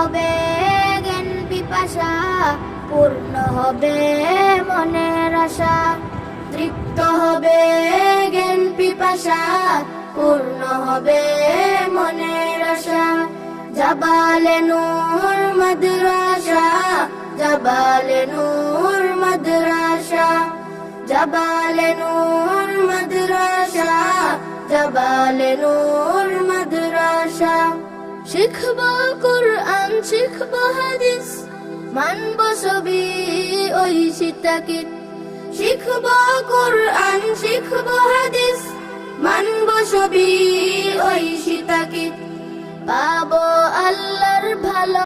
হবে জ্ঞান পিপাসা, পূর্ণ হবে মনের আশা। তৃপ্ত হবে জ্ঞান পিপাসা, পূর্ণ হবে মনের আশা। জাবালে নূর মাদ্রাসা, জাবালে নূর মাদ্রাসা, জাবালে নূর মাদ্রাসা, জাবালে নূর মাদ্রাসা। শিখব কুরআন শিখব হাদিস, মানব সবই ঐশী তাকিদ। শিখব কুরআন শিখব হাদিস, মানব সবই ঐশী তাকিদ। পাবো আল্লাহর ভালো